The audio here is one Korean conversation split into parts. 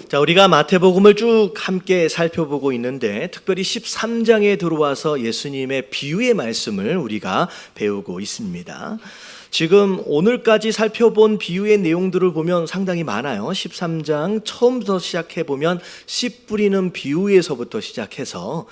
자, 우리가 마태복음을 쭉 함께 살펴보고 있는데 특별히 13장에 들어와서 예수님의 비유의 말씀을 우리가 배우고 있습니다. 지금 오늘까지 살펴본 비유의 내용들을 보면 상당히 많아요. 13장 처음부터 시작해 보면 씨 뿌리는 비유에서부터 시작해서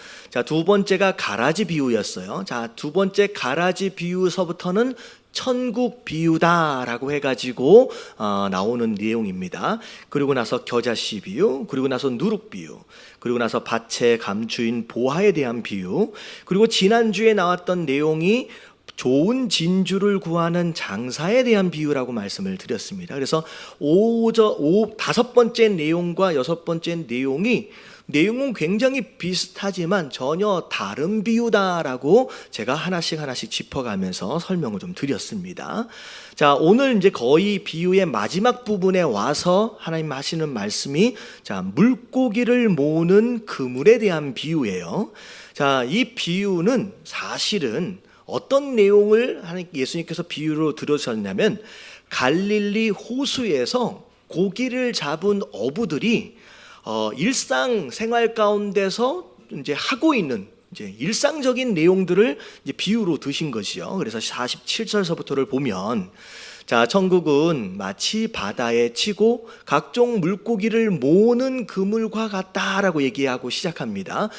두 번째가 가라지 비유였어요. 두 번째 가라지 비유서부터는 천국 비유다라고 해가지고 나오는 내용입니다. 그리고 나서 겨자씨 비유, 그리고 나서 누룩 비유, 그리고 나서 밭의 감추인 보화에 대한 비유, 그리고 지난주에 나왔던 내용이 좋은 진주를 구하는 장사에 대한 비유라고 말씀을 드렸습니다. 그래서 다섯 번째 내용과 여섯 번째 내용은 굉장히 비슷하지만 전혀 다른 비유다라고 제가 하나씩 짚어가면서 설명을 좀 드렸습니다. 자, 오늘 이제 거의 비유의 마지막 부분에 와서 하나님 하시는 말씀이 물고기를 모으는 그물에 대한 비유예요. 자, 이 비유는 사실은 어떤 내용을 예수님께서 비유로 들으셨냐면 갈릴리 호수에서 고기를 잡은 어부들이 일상생활 가운데서 이제 하고 있는 일상적인 내용들을 이제 비유로 드신 것이요. 그래서 47절서부터를 보면 천국은 마치 바다에 치고 각종 물고기를 모으는 그물과 같다라고 얘기하고 시작합니다.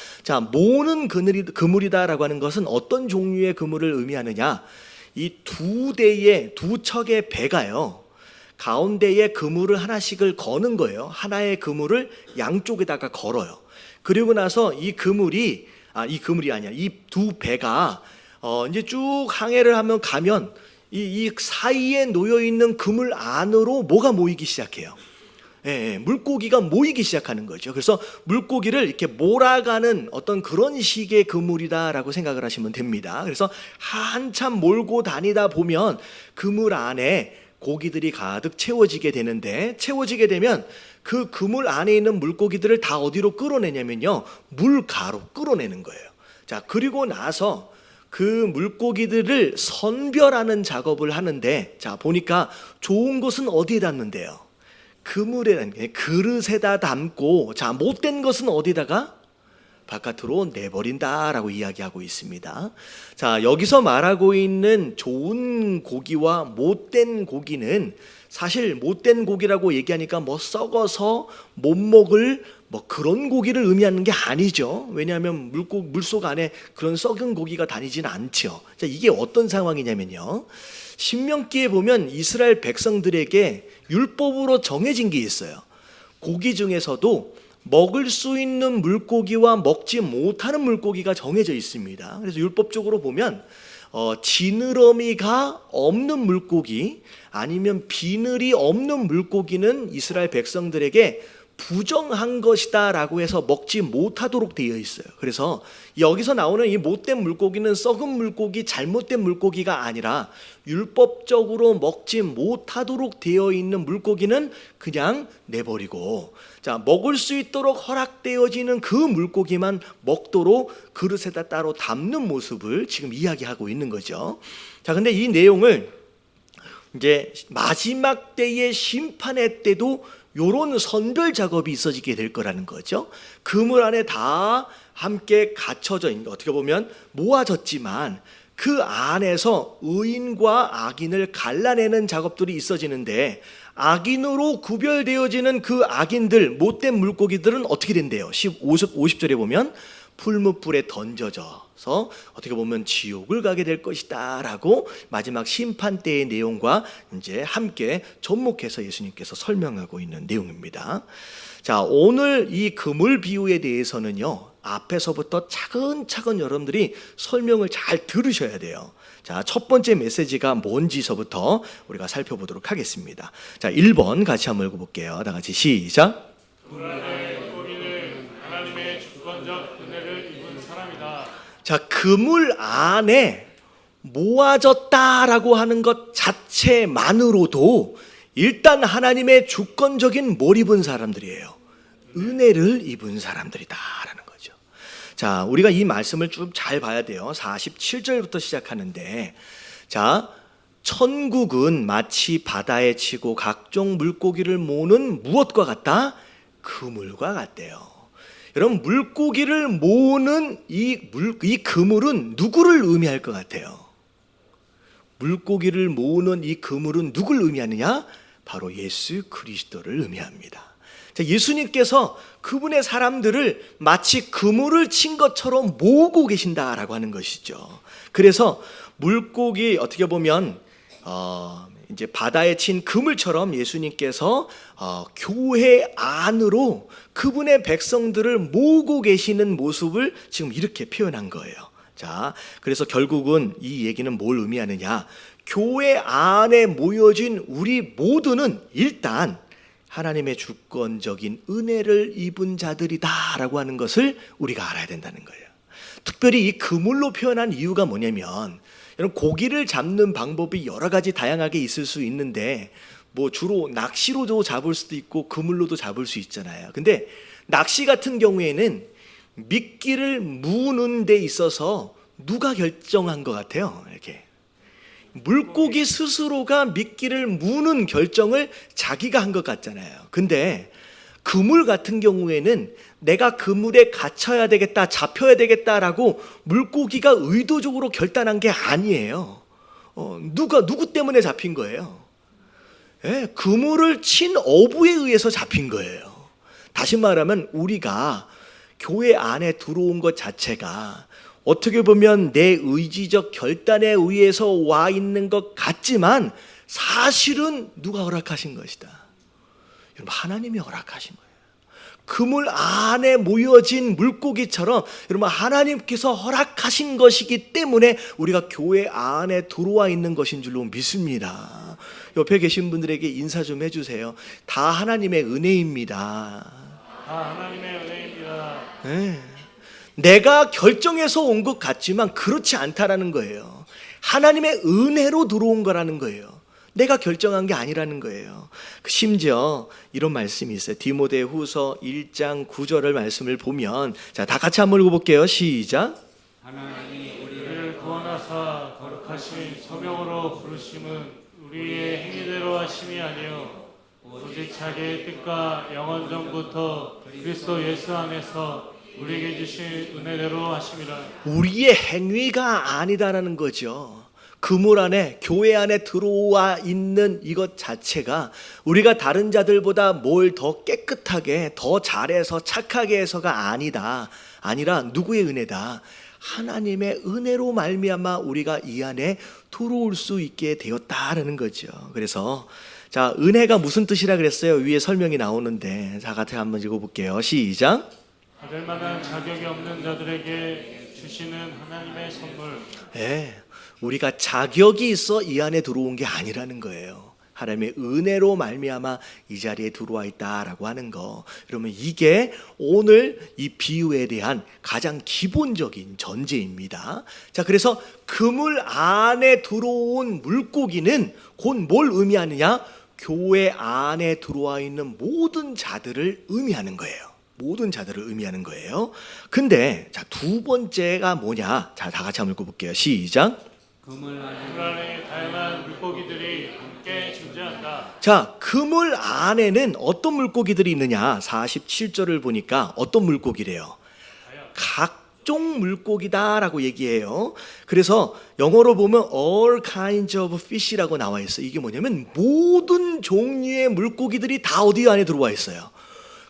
모으는 그물이다라고 하는 것은 어떤 종류의 그물을 의미하느냐? 이 두 척의 배가요, 가운데에 그물을 하나씩을 거는 거예요. 하나의 그물을 양쪽에다가 걸어요. 그리고 나서 이 두 배가 이제 쭉 항해를 가면 이 사이에 놓여 있는 그물 안으로 뭐가 모이기 시작해요? 물고기가 모이기 시작하는 거죠. 그래서 물고기를 이렇게 몰아가는 어떤 그런 식의 그물이다라고 생각을 하시면 됩니다. 그래서 한참 몰고 다니다 보면 그물 안에 고기들이 가득 채워지게 되는데, 채워지게 되면 그 그물 안에 있는 물고기들을 다 어디로 끌어내냐면요, 물가로 끌어내는 거예요. 그리고 나서 그 물고기들을 선별하는 작업을 하는데, 보니까 좋은 것은 어디에 담는데요? 그릇에다 담고, 못된 것은 어디다가? 바깥으로 내버린다라고 이야기하고 있습니다. 여기서 말하고 있는 좋은 고기와 못된 고기는, 사실 못된 고기라고 얘기하니까 썩어서 못 먹을 그런 고기를 의미하는 게 아니죠. 왜냐하면 물속 안에 그런 썩은 고기가 다니지는 않죠. 이게 어떤 상황이냐면요, 신명기에 보면 이스라엘 백성들에게 율법으로 정해진 게 있어요. 고기 중에서도 먹을 수 있는 물고기와 먹지 못하는 물고기가 정해져 있습니다. 그래서 율법적으로 보면 지느러미가 없는 물고기, 아니면 비늘이 없는 물고기는 이스라엘 백성들에게 부정한 것이다 라고 해서 먹지 못하도록 되어 있어요. 그래서 여기서 나오는 이 못된 물고기는 썩은 물고기, 잘못된 물고기가 아니라 율법적으로 먹지 못하도록 되어 있는 물고기는 그냥 내버리고, 먹을 수 있도록 허락되어지는 그 물고기만 먹도록 그릇에다 따로 담는 모습을 지금 이야기하고 있는 거죠. 근데 이 내용을 이제 마지막 때의 심판의 때도 요런 선별 작업이 있어지게 될 거라는 거죠. 그물 안에 다 함께 갇혀져 있는, 어떻게 보면 모아졌지만 그 안에서 의인과 악인을 갈라내는 작업들이 있어지는데, 악인으로 구별되어지는 그 악인들, 못된 물고기들은 어떻게 된대요? 50절에 보면 풀무불에 던져져서 어떻게 보면 지옥을 가게 될 것이다 라고 마지막 심판 때의 내용과 이제 함께 접목해서 예수님께서 설명하고 있는 내용입니다. 오늘 이 그물 비유에 대해서는요, 앞에서부터 차근차근 여러분들이 설명을 잘 들으셔야 돼요. 첫 번째 메시지가 뭔지서부터 우리가 살펴보도록 하겠습니다. 1번 같이 한번 읽어볼게요. 다 같이 시작. 그물 안에 모아졌다라고 하는 것 자체만으로도 일단 하나님의 주권적인 뭘 입은 사람들이에요? 은혜를 입은 사람들이다라는 거죠. 우리가 이 말씀을 좀 잘 봐야 돼요. 47절부터 시작하는데, 천국은 마치 바다에 치고 각종 물고기를 모으는 무엇과 같다? 그물과 같대요. 여러분, 물고기를 모으는 이 그물은 누구를 의미할 것 같아요? 물고기를 모으는 이 그물은 누굴 의미하느냐? 바로 예수 그리스도를 의미합니다. 자, 예수님께서 그분의 사람들을 마치 그물을 친 것처럼 모으고 계신다라고 하는 것이죠. 그래서 물고기, 어떻게 보면 이제 바다에 친 그물처럼 예수님께서 교회 안으로 그분의 백성들을 모으고 계시는 모습을 지금 이렇게 표현한 거예요. 자, 그래서 결국은 이 얘기는 뭘 의미하느냐? 교회 안에 모여진 우리 모두는 일단 하나님의 주권적인 은혜를 입은 자들이다라고 하는 것을 우리가 알아야 된다는 거예요. 특별히 이 그물로 표현한 이유가 뭐냐면, 여러분, 고기를 잡는 방법이 여러 가지 다양하게 있을 수 있는데 뭐 주로 낚시로도 잡을 수도 있고 그물로도 잡을 수 있잖아요. 근데 낚시 같은 경우에는 미끼를 무는 데 있어서 누가 결정한 것 같아요? 이렇게 물고기 스스로가 미끼를 무는 결정을 자기가 한 것 같잖아요. 근데 그물 같은 경우에는 내가 그물에 갇혀야 되겠다, 잡혀야 되겠다라고 물고기가 의도적으로 결단한 게 아니에요. 누구 때문에 잡힌 거예요? 예, 그물을 친 어부에 의해서 잡힌 거예요. 다시 말하면 우리가 교회 안에 들어온 것 자체가 어떻게 보면 내 의지적 결단에 의해서 와 있는 것 같지만 사실은 누가 허락하신 것이다. 여러분, 하나님이 허락하신 거예요. 그물 안에 모여진 물고기처럼 여러분, 하나님께서 허락하신 것이기 때문에 우리가 교회 안에 들어와 있는 것인 줄로 믿습니다. 옆에 계신 분들에게 인사 좀 해주세요. 다 하나님의 은혜입니다. 다 하나님의 은혜입니다. 네. 내가 결정해서 온 것 같지만 그렇지 않다라는 거예요. 하나님의 은혜로 들어온 거라는 거예요. 내가 결정한 게 아니라는 거예요. 심지어 이런 말씀이 있어요. 디모데후서 1장 9절의 말씀을 보면, 자, 다 같이 한번 읽어볼게요. 시작. 하나님이 우리를 구원하사 거룩하신 소명으로 부르심은 우리의 행위대로 하심이 아니요 오직 자기의 뜻과 영원 전부터 그리스도 예수 안에서 우리에게 주신 은혜대로 하심이라. 우리의 행위가 아니다라는 거죠. 그물 안에, 교회 안에 들어와 있는 이것 자체가 우리가 다른 자들보다 뭘 더 깨끗하게, 더 잘해서 착하게 해서가 아니라 누구의 은혜다? 하나님의 은혜로 말미암아 우리가 이 안에 들어올 수 있게 되었다라는 거죠. 그래서 자, 은혜가 무슨 뜻이라 그랬어요? 위에 설명이 나오는데, 자, 같이 한번 읽어볼게요. 시작. 받을 만한 자격이 없는 자들에게 주시는 하나님의 선물. 네, 우리가 자격이 있어 이 안에 들어온 게 아니라는 거예요. 하나님의 은혜로 말미암아 이 자리에 들어와 있다라고 하는 거. 그러면 이게 오늘 이 비유에 대한 가장 기본적인 전제입니다. 자, 그래서 그물 안에 들어온 물고기는 곧 뭘 의미하느냐? 교회 안에 들어와 있는 모든 자들을 의미하는 거예요. 모든 자들을 의미하는 거예요. 근데 자, 두 번째가 뭐냐? 자, 다 같이 한번 읽어볼게요. 시작. 그물 안에 다양한 물고기들이 함께 존재한다. 자, 그물 안에는 어떤 물고기들이 있느냐? 47절을 보니까 어떤 물고기래요? 각종 물고기다라고 얘기해요. 그래서 영어로 보면 all kinds of fish라고 나와 있어요. 이게 뭐냐면 모든 종류의 물고기들이 다 어디 안에 들어와 있어요?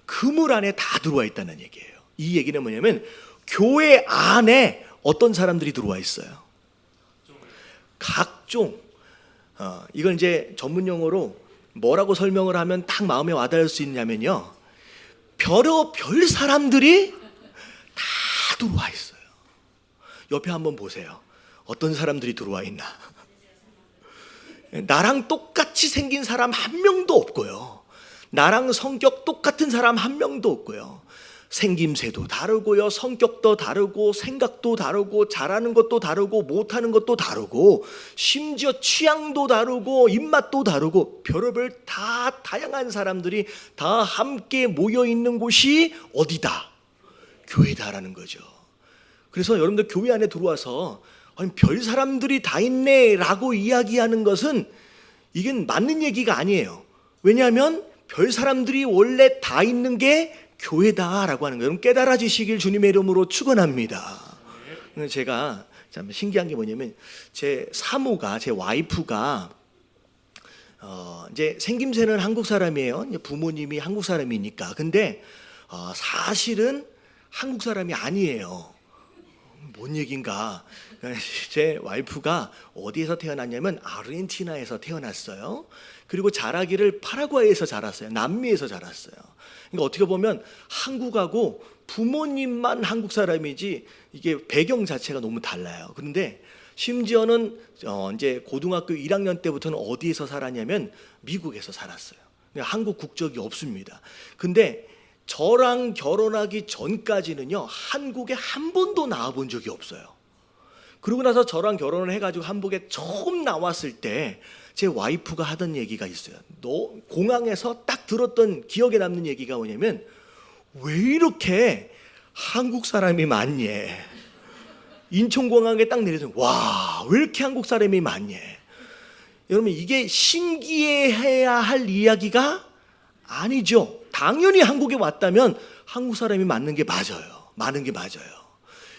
그물 안에 다 들어와 있다는 얘기예요. 이 얘기는 뭐냐면 교회 안에 어떤 사람들이 들어와 있어요? 각종. 이걸 이제 전문 용어로 뭐라고 설명을 하면 딱 마음에 와닿을 수 있냐면요, 별의별 사람들이 다 들어와 있어요. 옆에 한번 보세요. 어떤 사람들이 들어와 있나? 나랑 똑같이 생긴 사람 한 명도 없고요. 나랑 성격 똑같은 사람 한 명도 없고요. 생김새도 다르고요, 성격도 다르고, 생각도 다르고, 잘하는 것도 다르고, 못하는 것도 다르고, 심지어 취향도 다르고, 입맛도 다르고, 별의별 다 다양한 사람들이 다 함께 모여 있는 곳이 어디다? 교회다라는 거죠. 그래서 여러분들 교회 안에 들어와서 아니, 별 사람들이 다 있네 라고 이야기하는 것은 이게 맞는 얘기가 아니에요. 왜냐하면 별 사람들이 원래 다 있는 게 교회다라고 하는 거예요. 여러분 깨달아지시길 주님의 이름으로 축원합니다. 제가 참 신기한 게 뭐냐면 제 사모가, 제 와이프가 이제 생김새는 한국 사람이에요. 부모님이 한국 사람이니까. 근데 사실은 한국 사람이 아니에요. 뭔 얘긴가? 제 와이프가 어디에서 태어났냐면 아르헨티나에서 태어났어요. 그리고 자라기를 파라과이에서 자랐어요. 남미에서 자랐어요. 그러니까 어떻게 보면 한국하고 부모님만 한국 사람이지 이게 배경 자체가 너무 달라요. 그런데 심지어는 이제 고등학교 1학년 때부터는 어디에서 살았냐면 미국에서 살았어요. 한국 국적이 없습니다. 근데 저랑 결혼하기 전까지는요 한국에 한 번도 나와본 적이 없어요. 그러고 나서 저랑 결혼을 해가지고 한국에 처음 나왔을 때 제 와이프가 하던 얘기가 있어요. 너 공항에서 딱 들었던 기억에 남는 얘기가 뭐냐면 왜 이렇게 한국 사람이 많니? 인천공항에 딱 내려서 와, 왜 이렇게 한국 사람이 많니? 여러분 이게 신기해해야 할 이야기가 아니죠. 당연히 한국에 왔다면 한국 사람이 맞는 게 맞아요. 많은 게 맞아요.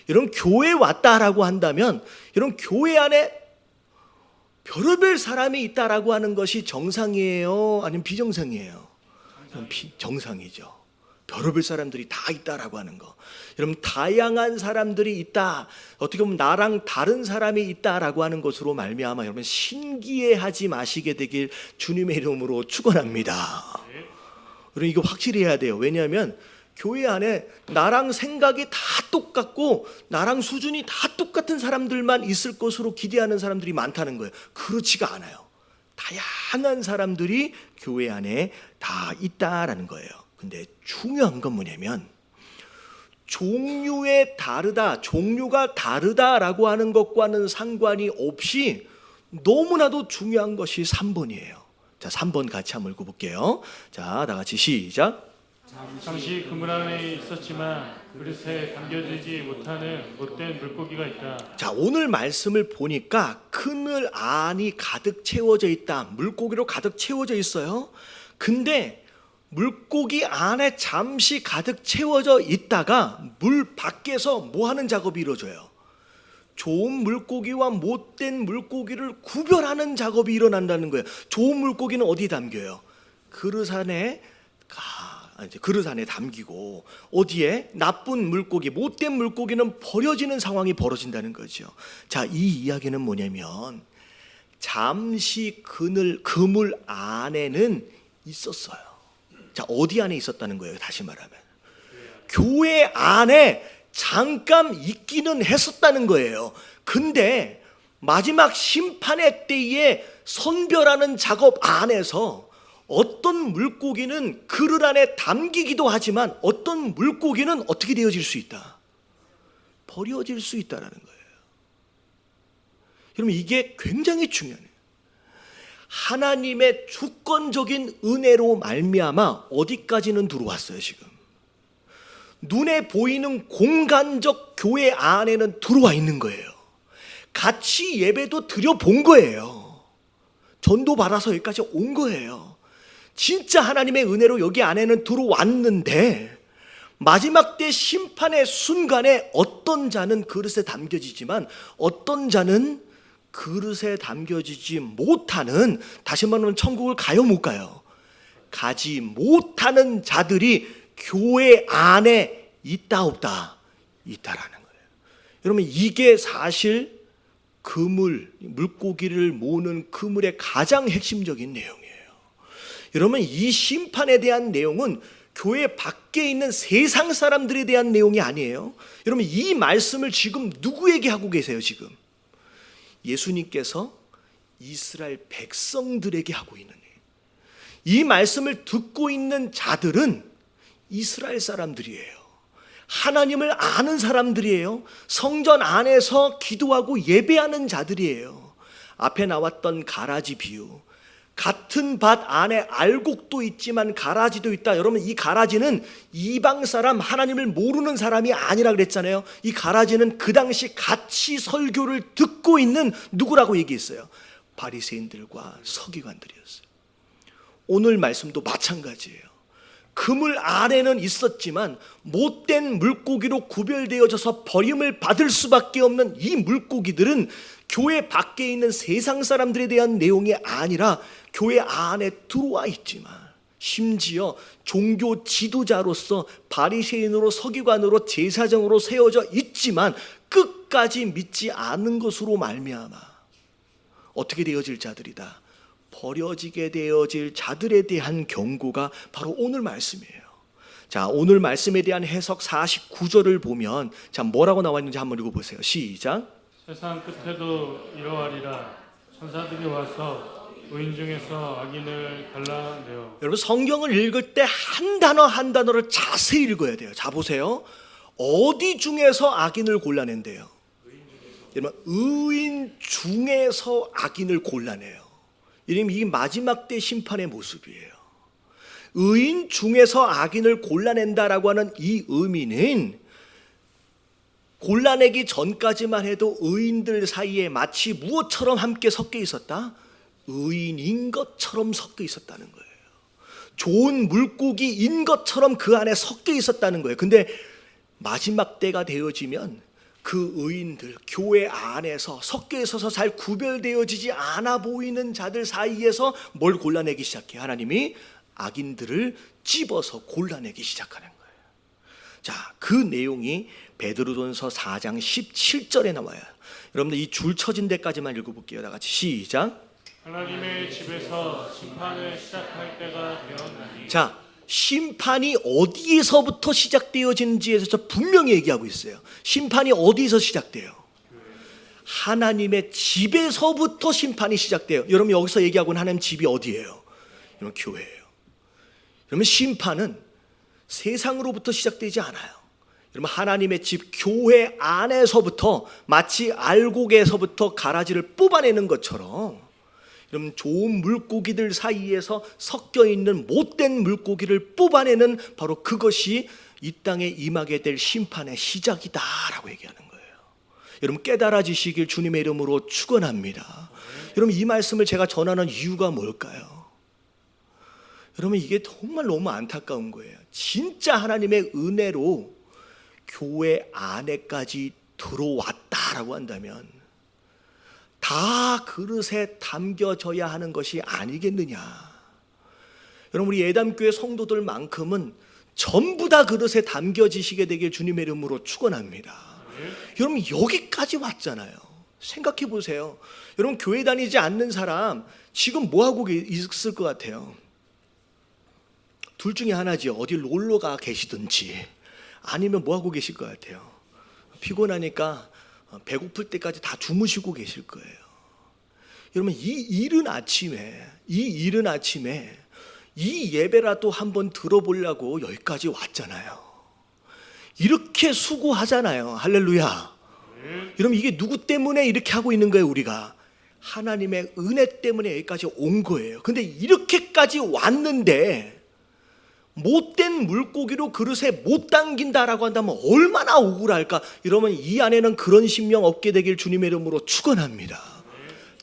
여러분 교회 왔다라고 한다면 여러분 교회 안에 별의별 사람이 있다라고 하는 것이 정상이에요? 아니면 비정상이에요? 정상이죠. 별의별 사람들이 다 있다라고 하는 거. 여러분 다양한 사람들이 있다. 어떻게 보면 나랑 다른 사람이 있다라고 하는 것으로 말미암아 여러분 신기해하지 마시게 되길 주님의 이름으로 축원합니다. 여러분 이거 확실히 해야 돼요. 왜냐하면 교회 안에 나랑 생각이 다 똑같고 나랑 수준이 다 똑같은 사람들만 있을 것으로 기대하는 사람들이 많다는 거예요. 그렇지가 않아요. 다양한 사람들이 교회 안에 다 있다라는 거예요. 근데 중요한 건 뭐냐면 종류가 다르다라고 하는 것과는 상관이 없이 너무나도 중요한 것이 3번이에요. 자, 3번 같이 한번 읽어볼게요. 자, 다 같이 시작. 당시 그물 안에 있었지만 그릇에 담겨지지 못하는 못된 물고기가 있다. 자, 오늘 말씀을 보니까 그늘 안이 가득 채워져 있다. 물고기로 가득 채워져 있어요. 근데 물고기 안에 잠시 가득 채워져 있다가 물 밖에서 뭐 하는 작업이 이루어져요? 좋은 물고기와 못된 물고기를 구별하는 작업이 일어난다는 거예요. 좋은 물고기는 어디 담겨요? 그릇 안에 담기고 어디에 나쁜 물고기, 못된 물고기는 버려지는 상황이 벌어진다는 거죠. 자, 이 이야기는 뭐냐면 잠시 그물 안에는 있었어요. 자, 어디 안에 있었다는 거예요? 다시 말하면 교회 안에 잠깐 있기는 했었다는 거예요. 근데 마지막 심판의 때에 선별하는 작업 안에서 어떤 물고기는 그릇 안에 담기기도 하지만 어떤 물고기는 어떻게 되어질 수 있다? 버려질 수 있다는 거예요. 여러분 이게 굉장히 중요해요. 하나님의 주권적인 은혜로 말미암아 어디까지는 들어왔어요 지금? 눈에 보이는 공간적 교회 안에는 들어와 있는 거예요. 같이 예배도 드려본 거예요. 전도 받아서 여기까지 온 거예요. 진짜 하나님의 은혜로 여기 안에는 들어왔는데 마지막 때 심판의 순간에 어떤 자는 그릇에 담겨지지만 어떤 자는 그릇에 담겨지지 못하는, 다시 말하면 천국을 가요 못 가요? 가지 못하는 자들이 교회 안에 있다 없다? 있다라는 거예요. 여러분 이게 사실 물고기를 모으는 그물의 가장 핵심적인 내용이에요. 여러분 이 심판에 대한 내용은 교회 밖에 있는 세상 사람들에 대한 내용이 아니에요. 여러분 이 말씀을 지금 누구에게 하고 계세요? 지금 예수님께서 이스라엘 백성들에게 하고 있는 거예요. 이 말씀을 듣고 있는 자들은 이스라엘 사람들이에요. 하나님을 아는 사람들이에요. 성전 안에서 기도하고 예배하는 자들이에요. 앞에 나왔던 가라지 비유, 같은 밭 안에 알곡도 있지만 가라지도 있다. 여러분 이 가라지는 이방 사람, 하나님을 모르는 사람이 아니라 그랬잖아요. 이 가라지는 그 당시 같이 설교를 듣고 있는 누구라고 얘기했어요? 바리새인들과 서기관들이었어요. 오늘 말씀도 마찬가지예요. 그물 안에는 있었지만 못된 물고기로 구별되어져서 버림을 받을 수밖에 없는 이 물고기들은 교회 밖에 있는 세상 사람들에 대한 내용이 아니라 교회 안에 들어와 있지만, 심지어 종교 지도자로서 바리새인으로 서기관으로 제사장으로 세워져 있지만 끝까지 믿지 않는 것으로 말미암아 어떻게 되어질 자들이다, 버려지게 되어질 자들에 대한 경고가 바로 오늘 말씀이에요. 자, 오늘 말씀에 대한 해석 49절을 보면 자, 뭐라고 나와 있는지 한번 읽어보세요. 시작. 세상 끝에도 이러하리라. 천사들이 와서 의인 중에서 악인을 갈라내어. 여러분, 성경을 읽을 때 한 단어 한 단어를 자세히 읽어야 돼요. 자, 보세요. 어디 중에서 악인을 골라낸대요? 여러분, 의인 중에서 악인을 골라내요. 이 마지막 때 심판의 모습이에요. 의인 중에서 악인을 골라낸다라고 하는 이 의미는 골라내기 전까지만 해도 의인들 사이에 마치 무엇처럼 함께 섞여 있었다? 의인인 것처럼 섞여 있었다는 거예요. 좋은 물고기인 것처럼 그 안에 섞여 있었다는 거예요. 근데 마지막 때가 되어지면 그 의인들, 교회 안에서 섞여 있어서 잘 구별되어지지 않아 보이는 자들 사이에서 뭘 골라내기 시작해요? 하나님이 악인들을 집어서 골라내기 시작하는 거예요. 자, 그 내용이 베드로전서 4장 17절에 나와요. 여러분들 이 줄 쳐진 데까지만 읽어볼게요. 다 같이 시작. 하나님의 집에서 심판을 시작할 때가 되었나니. 자, 심판이 어디에서부터 시작되어지는지에 대해서 분명히 얘기하고 있어요. 심판이 어디서 시작돼요? 하나님의 집에서부터 심판이 시작돼요. 여러분, 여기서 얘기하고는 하나님 집이 어디예요? 여러분, 교회예요. 여러분, 심판은 세상으로부터 시작되지 않아요. 여러분, 하나님의 집 교회 안에서부터 마치 알곡에서부터 가라지를 뽑아내는 것처럼 여러분, 좋은 물고기들 사이에서 섞여 있는 못된 물고기를 뽑아내는 바로 그것이 이 땅에 임하게 될 심판의 시작이다라고 얘기하는 거예요. 여러분, 깨달아지시길 주님의 이름으로 축원합니다. 여러분, 이 말씀을 제가 전하는 이유가 뭘까요? 여러분, 이게 정말 너무 안타까운 거예요. 진짜 하나님의 은혜로 교회 안에까지 들어왔다라고 한다면 다 그릇에 담겨져야 하는 것이 아니겠느냐. 여러분, 우리 예담교회 성도들만큼은 전부 다 그릇에 담겨지시게 되길 주님의 이름으로 축원합니다. 여러분, 여기까지 왔잖아요. 생각해 보세요. 여러분, 교회 다니지 않는 사람 지금 뭐 하고 있을 것 같아요? 둘 중에 하나지. 어디 놀러 가 계시든지 아니면 뭐 하고 계실 것 같아요? 피곤하니까 배고플 때까지 다 주무시고 계실 거예요. 여러분, 이 이른 아침에 이 예배라도 한번 들어보려고 여기까지 왔잖아요. 이렇게 수고하잖아요. 할렐루야. 여러분, 이게 누구 때문에 이렇게 하고 있는 거예요? 우리가 하나님의 은혜 때문에 여기까지 온 거예요. 근데 이렇게까지 왔는데 못된 물고기로 그릇에 못 담긴다라고 한다면 얼마나 억울할까. 이러면 이 안에는 그런 심령 없게 되길 주님의 이름으로 축원합니다.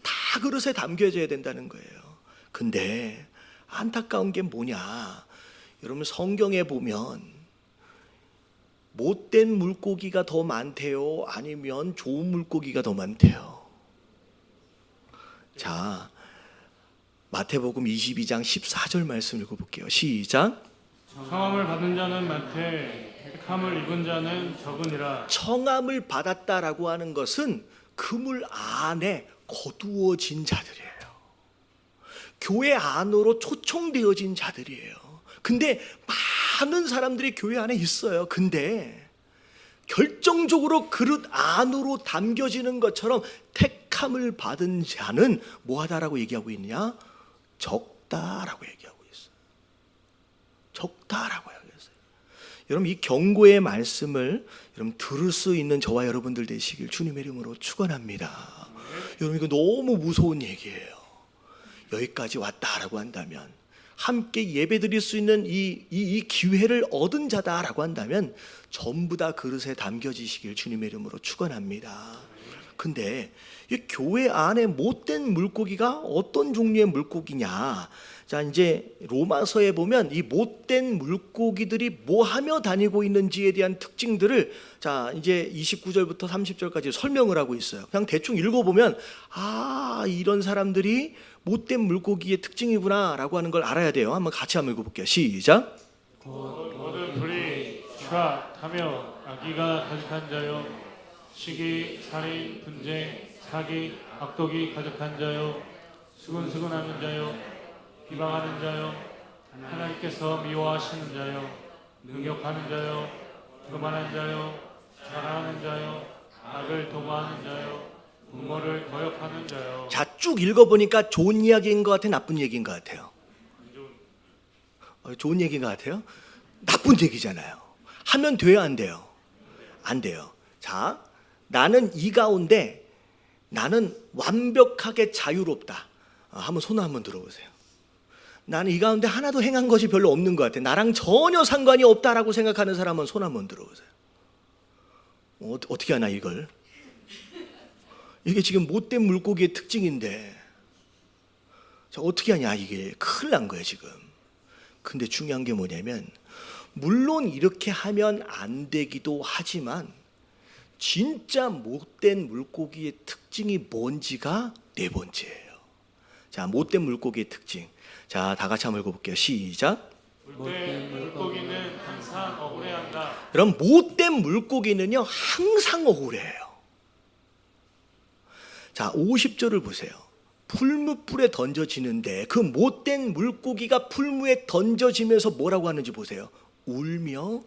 다 그릇에 담겨져야 된다는 거예요. 근데 안타까운 게 뭐냐, 여러분, 성경에 보면 못된 물고기가 더 많대요, 아니면 좋은 물고기가 더 많대요? 자, 마태복음 22장 14절 말씀 읽어볼게요. 시작. 청함을 받은 자는 많되 택함을 입은 자는 적으니라. 청함을 받았다라고 하는 것은 그물 안에 거두어진 자들이에요. 교회 안으로 초청되어진 자들이에요. 근데 많은 사람들이 교회 안에 있어요. 근데 결정적으로 그릇 안으로 담겨지는 것처럼 택함을 받은 자는 뭐하다라고 얘기하고 있느냐? 적다라고 얘기하고 있어요. 적다라고 얘기했어요. 여러분, 이 경고의 말씀을 여러분 들을 수 있는 저와 여러분들 되시길 주님의 이름으로 축원합니다. 여러분, 이거 너무 무서운 얘기예요. 여기까지 왔다라고 한다면, 함께 예배드릴 수 있는 이 기회를 얻은 자다라고 한다면 전부 다 그릇에 담겨지시길 주님의 이름으로 축원합니다. 근데 이 교회 안에 못된 물고기가 어떤 종류의 물고기냐? 자, 이제 로마서에 보면 이 못된 물고기들이 뭐 하며 다니고 있는지에 대한 특징들을 자, 이제 29절부터 30절까지 설명을 하고 있어요. 그냥 대충 읽어보면 아, 이런 사람들이 못된 물고기의 특징이구나라고 하는 걸 알아야 돼요. 한번 같이 한번 읽어볼게요. 시작. 모든 불의, 추악, 탐욕, 악의가 가득한 자요, 시기, 살인, 분쟁, 사기, 악독이 가득한 자요, 수근수근하는 자요, 비방하는 자요, 하나님께서 미워하시는 자요, 능욕하는 자요, 교만한 자요, 자랑하는 자요, 악을 도모하는 자요, 부모를 거역하는 자요. 자, 쭉 읽어보니까 좋은 이야기인 것 같아요? 나쁜 얘기인 것 같아요? 좋은 얘기인 것 같아요? 나쁜 얘기잖아요. 하면 돼요, 안 돼요? 안 돼요. 자, 나는 이 가운데 나는 완벽하게 자유롭다. 한번 손 한번 들어보세요. 나는 이 가운데 하나도 행한 것이 별로 없는 것 같아. 나랑 전혀 상관이 없다라고 생각하는 사람은 손 한번 들어보세요. 어떻게 하나 이걸? 이게 지금 못된 물고기의 특징인데 자, 어떻게 하냐 이게 큰일 난 거예요 지금. 근데 중요한 게 뭐냐면 물론 이렇게 하면 안 되기도 하지만 진짜 못된 물고기의 특징이 뭔지가 네 번째예요. 자, 못된 물고기의 특징. 자, 다 같이 한번 읽어볼게요. 시작. 못된 물고기는 항상 억울해한다. 그럼 못된 물고기는요 항상 억울해요. 자, 50절을 보세요. 풀무불에 던져지는데 그 못된 물고기가 풀무에 던져지면서 뭐라고 하는지 보세요. 울며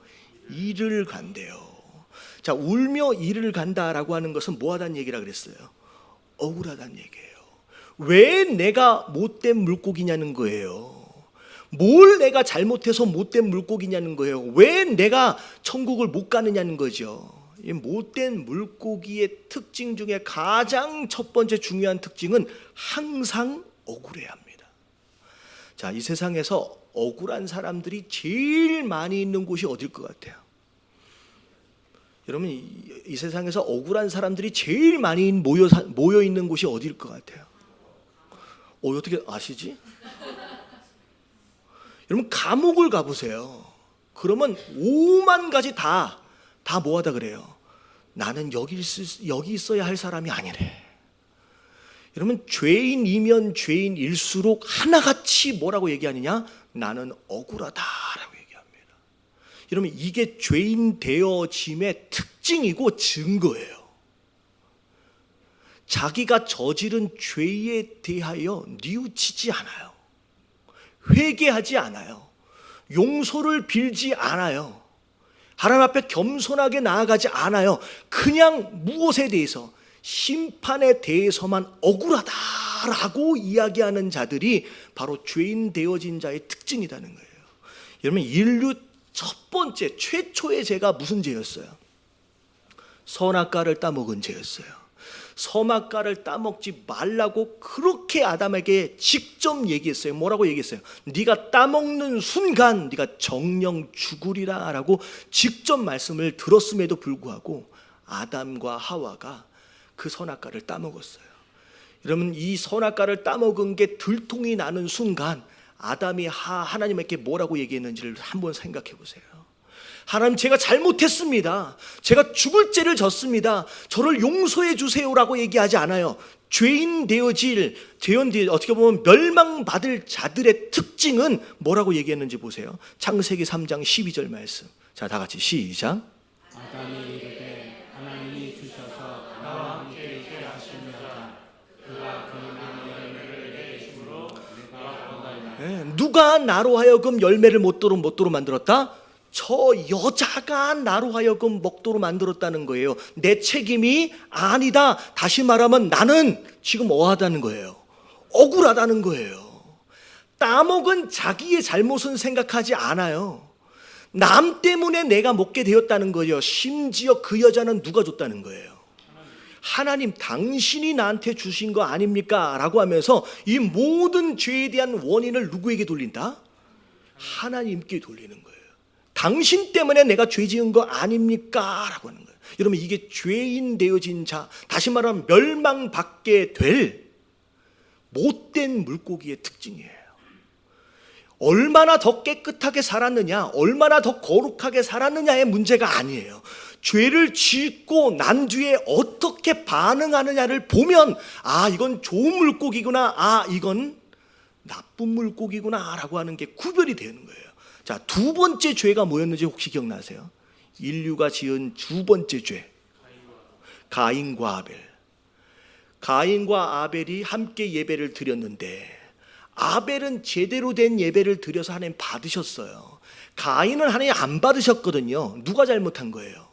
이를 간대요. 자, 울며 이를 간다라고 하는 것은 뭐 하다는 얘기라 그랬어요? 억울하다는 얘기예요. 왜 내가 못된 물고기냐는 거예요. 뭘 내가 잘못해서 못된 물고기냐는 거예요. 왜 내가 천국을 못 가느냐는 거죠. 이 못된 물고기의 특징 중에 가장 첫 번째 중요한 특징은 항상 억울해합니다. 자, 이 세상에서 억울한 사람들이 제일 많이 있는 곳이 어딜 것 같아요? 여러분, 이 세상에서 억울한 사람들이 제일 많이 모여 있는 곳이 어딜 것 같아요? 어떻게 아시지? 여러분, 감옥을 가보세요. 그러면 5만 가지 다 뭐하다 그래요? 나는 여기 있어야 할 사람이 아니래. 여러분, 죄인이면 죄인일수록 하나같이 뭐라고 얘기하느냐? 나는 억울하다라고 얘기합니다. 여러분, 이게 죄인 되어짐의 특징이고 증거예요. 자기가 저지른 죄에 대하여 뉘우치지 않아요. 회개하지 않아요. 용서를 빌지 않아요. 하나님 앞에 겸손하게 나아가지 않아요. 그냥 무엇에 대해서? 심판에 대해서만 억울하다라고 이야기하는 자들이 바로 죄인 되어진 자의 특징이라는 거예요. 여러분, 인류 첫 번째 최초의 죄가 무슨 죄였어요? 선악과를 따먹은 죄였어요. 선악과를 따먹지 말라고 그렇게 아담에게 직접 얘기했어요. 뭐라고 얘기했어요? 네가 따먹는 순간 네가 정령 죽으리라 라고 직접 말씀을 들었음에도 불구하고 아담과 하와가 그 선악과를 따먹었어요. 여러분, 이 선악과를 따먹은 게 들통이 나는 순간 아담이 하나님께 뭐라고 얘기했는지를 한번 생각해 보세요. 하나님, 제가 잘못했습니다. 제가 죽을 죄를 졌습니다. 저를 용서해 주세요라고 얘기하지 않아요. 죄인 되어질 어떻게 보면 멸망받을 자들의 특징은 뭐라고 얘기했는지 보세요. 창세기 3장 12절 말씀. 자, 다 같이 시작. 아담이 이르되 하나님이 주셔서 나와 함께 있게 하십니다. 그가 그에게 열매를 내심으로 내가 원하리라. 누가 나로 하여금 열매를 못도록 만들었다? 저 여자가 나로 하여금 먹도록 만들었다는 거예요. 내 책임이 아니다. 다시 말하면 나는 지금 어하다는 거예요. 억울하다는 거예요. 따먹은 자기의 잘못은 생각하지 않아요. 남 때문에 내가 먹게 되었다는 거예요. 심지어 그 여자는 누가 줬다는 거예요? 하나님, 당신이 나한테 주신 거 아닙니까? 라고 하면서 이 모든 죄에 대한 원인을 누구에게 돌린다? 하나님께 돌리는 거예요. 당신 때문에 내가 죄 지은 거 아닙니까? 라고 하는 거예요. 여러분, 이게 죄인 되어진 자, 다시 말하면 멸망받게 될 못된 물고기의 특징이에요. 얼마나 더 깨끗하게 살았느냐, 얼마나 더 거룩하게 살았느냐의 문제가 아니에요. 죄를 짓고 난 뒤에 어떻게 반응하느냐를 보면 이건 좋은 물고기구나, 이건 나쁜 물고기구나 라고 하는 게 구별이 되는 거예요. 자, 두 번째 죄가 뭐였는지 혹시 기억나세요? 인류가 지은 두 번째 죄, 가인과 아벨. 가인과 아벨이 함께 예배를 드렸는데 아벨은 제대로 된 예배를 드려서 하나님 받으셨어요. 가인은 하나님 안 받으셨거든요. 누가 잘못한 거예요?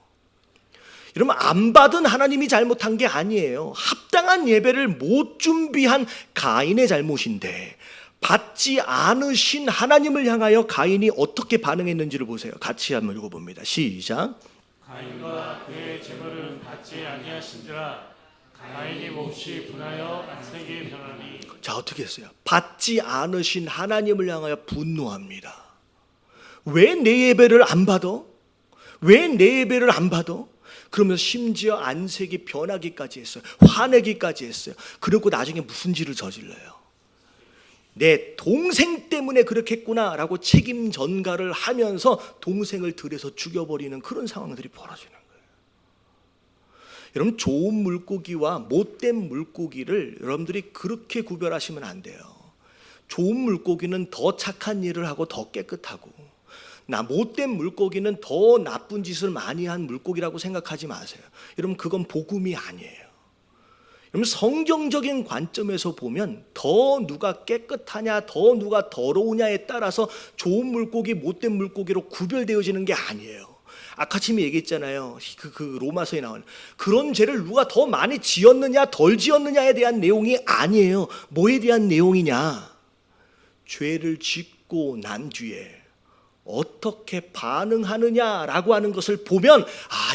여러분, 안 받은 하나님이 잘못한 게 아니에요. 합당한 예배를 못 준비한 가인의 잘못인데, 받지 않으신 하나님을 향하여 가인이 어떻게 반응했는지를 보세요. 같이 한번 읽어봅니다. 시작. 가인과 그의 제물은 받지 아니하신지라 가인이 몹시 분하여 안색이 변하니. 자, 어떻게 했어요? 받지 않으신 하나님을 향하여 분노합니다. 왜 내 예배를 안 받아? 왜 내 예배를 안 받아? 그러면서 심지어 안색이 변하기까지 했어요. 화내기까지 했어요. 그리고 나중에 무슨 죄를 저질러요? 내 동생 때문에 그렇게 했구나 라고 책임 전가를 하면서 동생을 들여서 죽여버리는 그런 상황들이 벌어지는 거예요. 여러분, 좋은 물고기와 못된 물고기를 여러분들이 그렇게 구별하시면 안 돼요. 좋은 물고기는 더 착한 일을 하고 더 깨끗하고, 못된 물고기는 더 나쁜 짓을 많이 한 물고기라고 생각하지 마세요. 여러분, 그건 복음이 아니에요. 여러분, 성경적인 관점에서 보면 더 누가 깨끗하냐, 더 누가 더러우냐에 따라서 좋은 물고기, 못된 물고기로 구별되어지는 게 아니에요. 아까 아침에 얘기했잖아요. 그 로마서에 나오는 그런 죄를 누가 더 많이 지었느냐, 덜 지었느냐에 대한 내용이 아니에요. 뭐에 대한 내용이냐? 죄를 짓고 난 뒤에 어떻게 반응하느냐라고 하는 것을 보면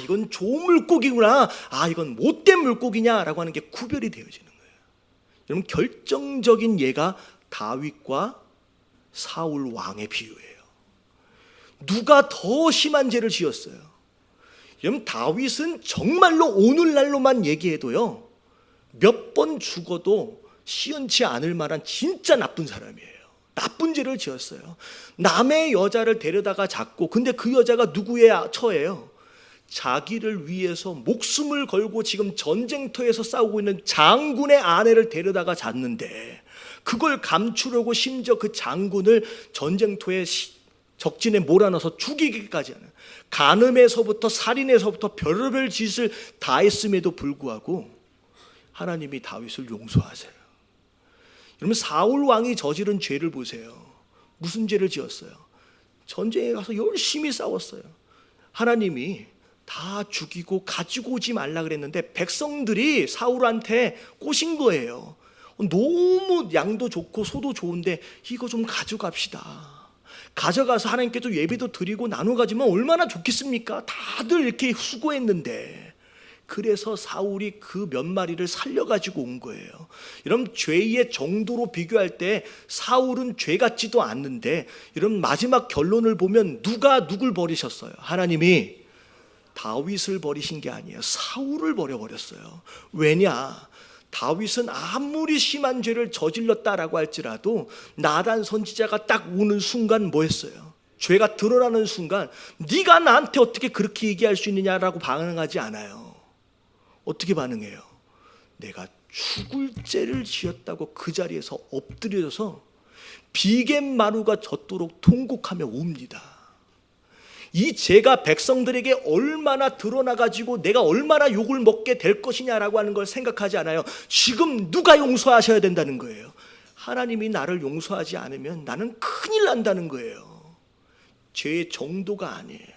이건 좋은 물고기구나, 이건 못된 물고기냐라고 하는 게 구별이 되어지는 거예요. 여러분, 결정적인 예가 다윗과 사울 왕의 비유예요. 누가 더 심한 죄를 지었어요? 여러분, 다윗은 정말로 오늘날로만 얘기해도요, 몇 번 죽어도 시원치 않을 만한 진짜 나쁜 사람이에요. 나쁜 죄를 지었어요. 남의 여자를 데려다가 잡고, 근데 그 여자가 누구의 처예요? 자기를 위해서 목숨을 걸고 지금 전쟁터에서 싸우고 있는 장군의 아내를 데려다가 잤는데, 그걸 감추려고 심지어 그 장군을 전쟁터에 적진에 몰아넣어서 죽이기까지 하는, 간음에서부터 살인에서부터 별의별 짓을 다 했음에도 불구하고 하나님이 다윗을 용서하세요. 여러분, 사울 왕이 저지른 죄를 보세요. 무슨 죄를 지었어요? 전쟁에 가서 열심히 싸웠어요. 하나님이 다 죽이고 가지고 오지 말라 그랬는데 백성들이 사울한테 꼬신 거예요. 너무 양도 좋고 소도 좋은데 이거 좀 가져갑시다. 가져가서 하나님께 또 예배도 드리고 나눠 가지면 얼마나 좋겠습니까? 다들 이렇게 수고했는데. 그래서 사울이 그 몇 마리를 살려가지고 온 거예요. 여러분, 죄의 정도로 비교할 때 사울은 죄 같지도 않는데, 여러분, 마지막 결론을 보면 누가 누굴 버리셨어요? 하나님이 다윗을 버리신 게 아니에요. 사울을 버려버렸어요. 왜냐? 다윗은 아무리 심한 죄를 저질렀다라고 할지라도 나단 선지자가 딱 오는 순간 뭐 했어요? 죄가 드러나는 순간 네가 나한테 어떻게 그렇게 얘기할 수 있느냐라고 반응하지 않아요. 어떻게 반응해요? 내가 죽을 죄를 지었다고 그 자리에서 엎드려서 비갯마루가 젖도록 통곡하며 웁니다. 이 죄가 백성들에게 얼마나 드러나가지고 내가 얼마나 욕을 먹게 될 것이냐라고 하는 걸 생각하지 않아요. 지금 누가 용서하셔야 된다는 거예요. 하나님이 나를 용서하지 않으면 나는 큰일 난다는 거예요. 죄의 정도가 아니에요.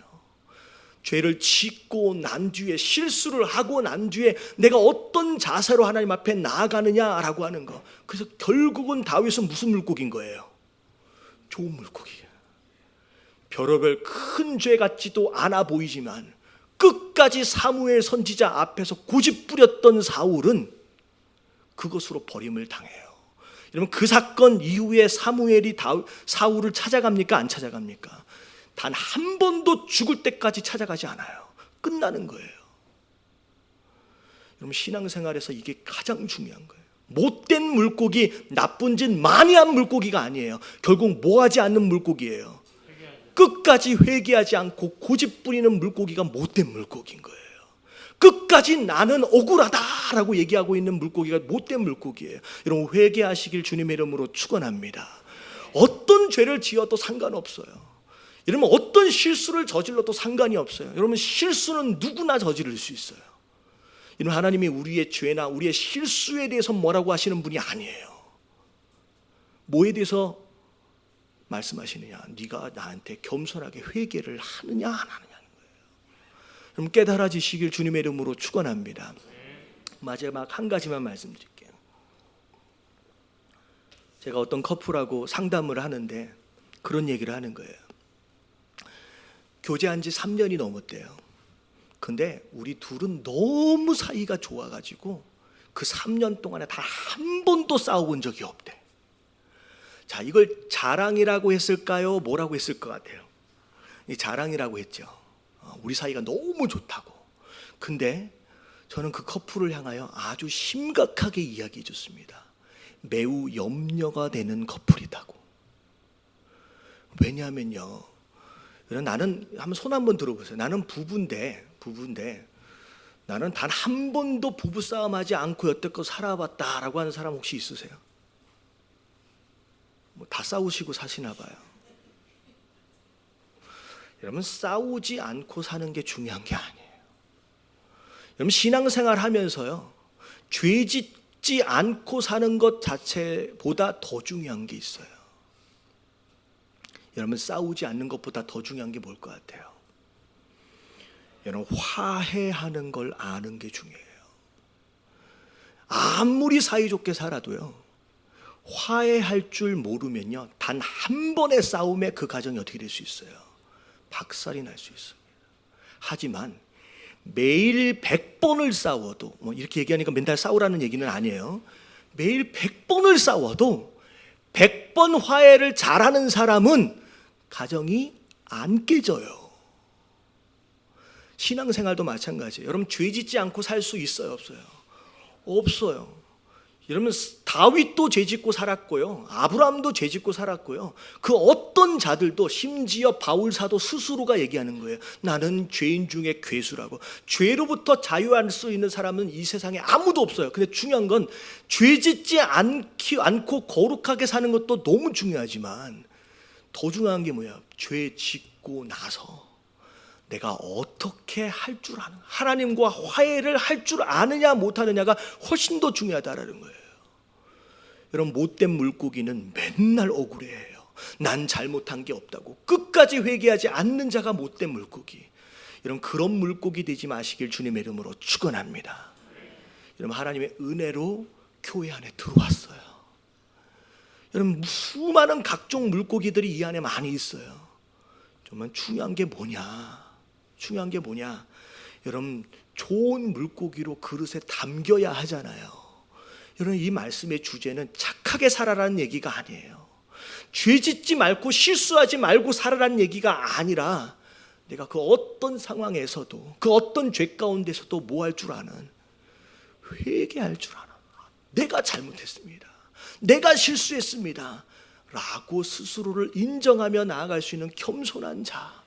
죄를 짓고 난 뒤에, 실수를 하고 난 뒤에 내가 어떤 자세로 하나님 앞에 나아가느냐라고 하는 거. 그래서 결국은 다윗은 무슨 물고기인 거예요? 좋은 물고기예요. 별의별 큰 죄 같지도 않아 보이지만 끝까지 사무엘 선지자 앞에서 고집 부렸던 사울은 그것으로 버림을 당해요. 여러분, 그 사건 이후에 사무엘이 사울을 찾아갑니까? 안 찾아갑니까? 단 한 번도 죽을 때까지 찾아가지 않아요. 끝나는 거예요. 여러분, 신앙생활에서 이게 가장 중요한 거예요. 못된 물고기, 나쁜 짓 많이 한 물고기가 아니에요. 결국 뭐하지 않는 물고기예요. 끝까지 회개하지 않고 고집 부리는 물고기가 못된 물고기인 거예요. 끝까지 나는 억울하다라고 얘기하고 있는 물고기가 못된 물고기예요. 여러분, 회개하시길 주님의 이름으로 축원합니다. 어떤 죄를 지어도 상관없어요. 여러분, 어떤 실수를 저질러도 상관이 없어요. 여러분, 실수는 누구나 저지를 수 있어요. 여러분, 하나님이 우리의 죄나 우리의 실수에 대해서 뭐라고 하시는 분이 아니에요. 뭐에 대해서 말씀하시느냐? 네가 나한테 겸손하게 회개를 하느냐 안 하느냐는 거예요. 여러분, 깨달아지시길 주님의 이름으로 축원합니다. 마지막 한 가지만 말씀드릴게요. 제가 어떤 커플하고 상담을 하는데 그런 얘기를 하는 거예요. 교제한 지 3년이 넘었대요. 근데 우리 둘은 너무 사이가 좋아가지고 그 3년 동안에 단 한 번도 싸워본 적이 없대. 자, 이걸 자랑이라고 했을까요? 뭐라고 했을 것 같아요? 자랑이라고 했죠. 우리 사이가 너무 좋다고. 근데 저는 그 커플을 향하여 아주 심각하게 이야기해 줬습니다. 매우 염려가 되는 커플이다고. 왜냐하면요, 나는 한번 손 한번 들어보세요. 나는 부부인데 나는 단 한 번도 부부싸움하지 않고 여태껏 살아봤다라고 하는 사람 혹시 있으세요? 뭐 다 싸우시고 사시나 봐요. 여러분, 싸우지 않고 사는 게 중요한 게 아니에요. 여러분, 신앙생활 하면서요, 죄 짓지 않고 사는 것 자체보다 더 중요한 게 있어요. 여러분, 싸우지 않는 것보다 더 중요한 게 뭘 것 같아요? 여러분, 화해하는 걸 아는 게 중요해요. 아무리 사이좋게 살아도요, 화해할 줄 모르면요, 단 한 번의 싸움에 그 가정이 어떻게 될 수 있어요? 박살이 날 수 있습니다. 하지만 매일 100번을 싸워도, 이렇게 얘기하니까 맨날 싸우라는 얘기는 아니에요. 매일 100번을 싸워도 100번 화해를 잘하는 사람은 가정이 안 깨져요. 신앙생활도 마찬가지예요. 여러분, 죄 짓지 않고 살 수 있어요, 없어요? 없어요. 여러분, 다윗도 죄 짓고 살았고요, 아브라함도 죄 짓고 살았고요, 그 어떤 자들도, 심지어 바울사도 스스로가 얘기하는 거예요. 나는 죄인 중에 괴수라고. 죄로부터 자유할 수 있는 사람은 이 세상에 아무도 없어요. 근데 중요한 건 죄 짓지 않고 거룩하게 사는 것도 너무 중요하지만 더 중요한 게 뭐야? 죄 짓고 나서 내가 어떻게 할 줄 아는, 하나님과 화해를 할 줄 아느냐 못하느냐가 훨씬 더 중요하다라는 거예요. 여러분, 못된 물고기는 맨날 억울해해요. 난 잘못한 게 없다고. 끝까지 회개하지 않는 자가 못된 물고기. 여러분, 그런 물고기 되지 마시길 주님의 이름으로 축원합니다. 여러분, 하나님의 은혜로 교회 안에 들어왔어요. 여러분, 수많은 각종 물고기들이 이 안에 많이 있어요. 정말 중요한 게 뭐냐? 여러분, 좋은 물고기로 그릇에 담겨야 하잖아요. 여러분, 이 말씀의 주제는 착하게 살아라는 얘기가 아니에요. 죄 짓지 말고 실수하지 말고 살아라는 얘기가 아니라 내가 그 어떤 상황에서도, 그 어떤 죄 가운데서도 뭐 할 줄 아는, 회개할 줄 아는, 내가 잘못했습니다, 내가 실수했습니다 라고 스스로를 인정하며 나아갈 수 있는 겸손한 자,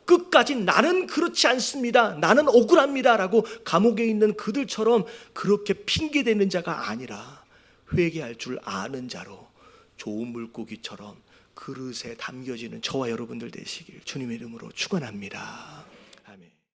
끝까지 나는 그렇지 않습니다, 나는 억울합니다 라고 감옥에 있는 그들처럼 그렇게 핑계대는 자가 아니라 회개할 줄 아는 자로 좋은 물고기처럼 그릇에 담겨지는 저와 여러분들 되시길 주님의 이름으로 축원합니다.